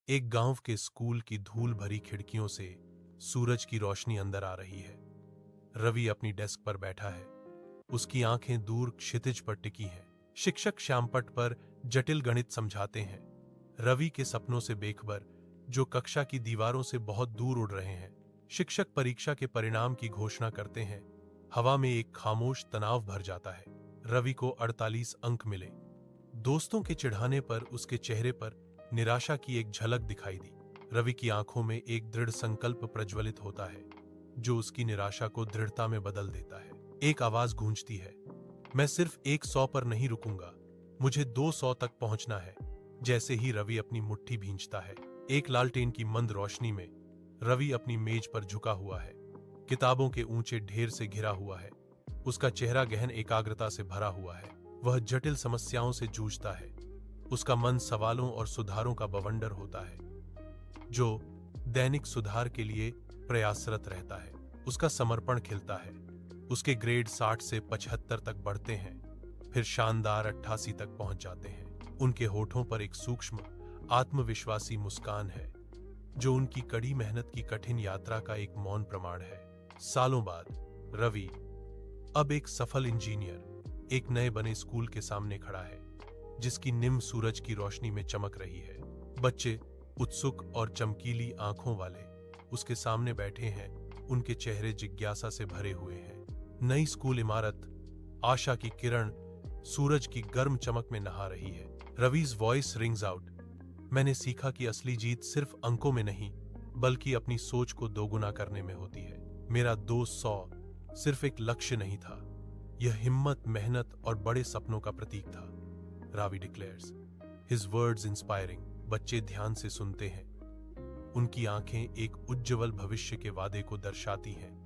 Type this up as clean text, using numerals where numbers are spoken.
एक गांव के स्कूल की धूल भरी खिड़कियों से सूरज की रोशनी अंदर आ रही है। रवि अपनी डेस्क पर बैठा है। उसकी आंखें दूर क्षितिज पर टिकी हैं। शिक्षक श्यामपट्ट पर जटिल गणित समझाते हैं। रवि के सपनों से बेखबर, जो कक्षा की दीवारों से बहुत दूर उड़ रहे हैं। शिक्षक परीक्षा के परिणाम की घोषणा करते हैं। हवा में एक खामोश तनाव भर जाता है। रवि को 48 अंक मिले। दोस्तों के चिढ़ाने पर उसके चेहरे पर निराशा की एक झलक दिखाई दी। रवि की आंखों में एक दृढ़ संकल्प प्रज्वलित होता है, जो उसकी निराशा को दृढ़ता में बदल देता है। एक आवाज गूंजती है, मैं सिर्फ 100 पर नहीं रुकूंगा, मुझे 200 तक पहुंचना है। जैसे ही रवि अपनी मुट्ठी भींचता है, एक लालटेन की मंद रोशनी में रवि अपनी मेज पर झुका हुआ है। किताबों के ऊंचे ढेर से घिरा हुआ है। उसका चेहरा गहन एकाग्रता से भरा हुआ है। वह जटिल समस्याओं से जूझता है। उसका मन सवालों और सुधारों का बवंडर होता है, जो दैनिक सुधार के लिए प्रयासरत रहता है। उसका समर्पण खिलता है। उसके ग्रेड 60 से 75 तक बढ़ते हैं, फिर शानदार 88 तक पहुंच जाते हैं। उनके होठों पर एक सूक्ष्म आत्मविश्वासी मुस्कान है, जो उनकी कड़ी मेहनत की कठिन यात्रा का एक मौन प्रमाण है। सालों बाद रवि, अब एक सफल इंजीनियर, एक नए बने स्कूल के सामने खड़ा है, जिसकी निम सूरज की रोशनी में चमक रही है। बच्चे उत्सुक और चमकीली आंखों वाले उसके सामने बैठे हैं। उनके चेहरे जिज्ञासा से भरे हुए हैं। नई स्कूल इमारत, आशा की किरण सूरज की गर्म चमक में नहा रही है। रवि's वॉइस रिंग्स आउट, मैंने सीखा कि असली जीत सिर्फ अंकों में नहीं, बल्कि अपनी सोच को दोगुना करने में होती है। मेरा 200 सिर्फ एक लक्ष्य नहीं था, यह हिम्मत, मेहनत और बड़े सपनों का प्रतीक था। Ravi declares, his words inspiring. बच्चे ध्यान से सुनते हैं। उनकी आंखें एक उज्ज्वल भविष्य के वादे को दर्शाती हैं।